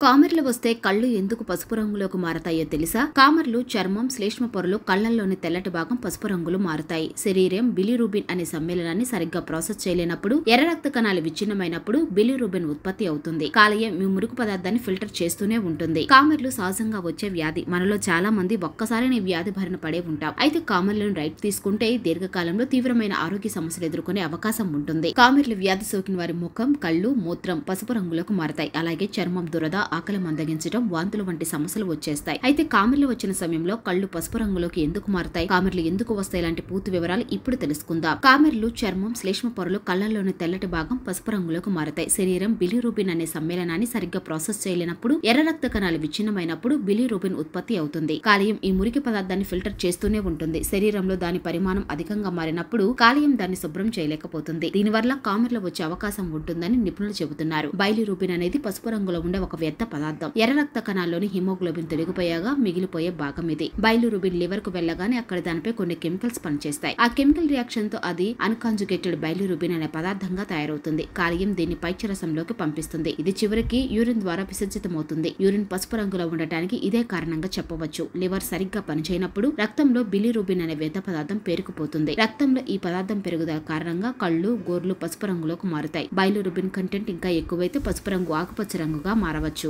కామెర్లు వస్తే కళ్ళు ఎందుకు పసుపు రంగులోకి మారతాయో తెలుసా? కామెర్లు చర్మం, శ్లేష్మ పొరలు, కళ్లల్లోని తెల్లటి భాగం పసుపు రంగులు మారుతాయి. శరీరం బిలిరూబిన్ అనే సమ్మేళనాన్ని సరిగ్గా ప్రాసెస్ చేయలేనప్పుడు, ఎర్ర రక్త కణాలు విచ్ఛిన్నమైనప్పుడు బిలిరూబిన్ ఉత్పత్తి అవుతుంది. కాలేయం ఈ మురుకు పదార్థాన్ని ఫిల్టర్ చేస్తూనే ఉంటుంది. కామెర్లు సహజంగా వచ్చే వ్యాధి. మనలో చాలా మంది ఒక్కసారి ఈ వ్యాధి బారిన పడే ఉంటాం. అయితే కామెర్లను రైట్ తీసుకుంటే దీర్ఘకాలంలో తీవ్రమైన ఆరోగ్య సమస్యలు ఎదుర్కొనే అవకాశం ఉంటుంది. కామెర్లు వ్యాధి సోకిన వారి ముఖం, కళ్ళు, మూత్రం పసుపు రంగులోకి మారతాయి. అలాగే చర్మం, దురద, ఆకలి మందగించడం, వాంతులు వంటి సమస్యలు వచ్చేస్తాయి. అయితే కామెర్లు వచ్చిన సమయంలో కళ్ళు పసుపు రంగులోకి ఎందుకు మారతాయి, కామెర్లు ఎందుకు వస్తాయి లాంటి పూర్తి వివరాలు ఇప్పుడు తెలుసుకుందాం. కామెర్లు చర్మం, శ్లేష్మ పొరలు, కళ్లలోని తెల్లటి భాగం పసుపు రంగులోకి మారతాయి. శరీరం బిలిరూబిన్ అనే సమ్మేళనాన్ని సరిగ్గా ప్రాసెస్ చేయలేనప్పుడు, ఎర్ర రక్త కణాలు విచ్ఛిన్నమైనప్పుడు బిలిరూబిన్ ఉత్పత్తి అవుతుంది. కాలేయం ఈ మురికి పదార్థాన్ని ఫిల్టర్ చేస్తూనే ఉంటుంది. శరీరంలో దాని పరిమాణం అధికంగా మారినప్పుడు కాలేయం దాన్ని శుభ్రం చేయలేకపోతుంది. దీనివల్ల కామెర్లు వచ్చే అవకాశం ఉంటుందని నిపుణులు చెబుతున్నారు. బైలిరూబిన్ అనేది పసుపు రంగులో ఉండే ఒక వ్యర్థ పదార్థం. ఎర్ర రక్త కణాల్లోని హిమోగ్లోబిన్ తొలగిపోయాగా మిగిలిపోయే భాగం ఇది. బైలిరూబిన్ లివర్ కు వెళ్లగానే అక్కడ దానిపై కొన్ని కెమికల్స్ పనిచేస్తాయి. ఆ కెమికల్ రియాక్షన్ తో అది అన్కాంజుగేటెడ్ బైలిరూబిన్ అనే పదార్థంగా తయారవుతుంది. కాలేయం దీన్ని పైత్యరసంలోకి పంపిస్తుంది. ఇది చివరికి యూరిన్ ద్వారా విసర్జితమవుతుంది. యూరిన్ పసుపు రంగులో ఉండటానికి ఇదే కారణంగా చెప్పవచ్చు. లివర్ సరిగ్గా పనిచేయనప్పుడు రక్తంలో బిలిరూబిన్ అనే వ్యర్థ పదార్థం పేరుకుపోతుంది. రక్తంలో ఈ పదార్థం పెరుగుదల కారణంగా కళ్ళు, గోర్లు పసుపు రంగులోకి మారుతాయి. బైలిరూబిన్ కంటెంట్ ఇంకా ఎక్కువైతే పసుపు రంగు ఆకుపచ్చ రంగుగా మారవచ్చు.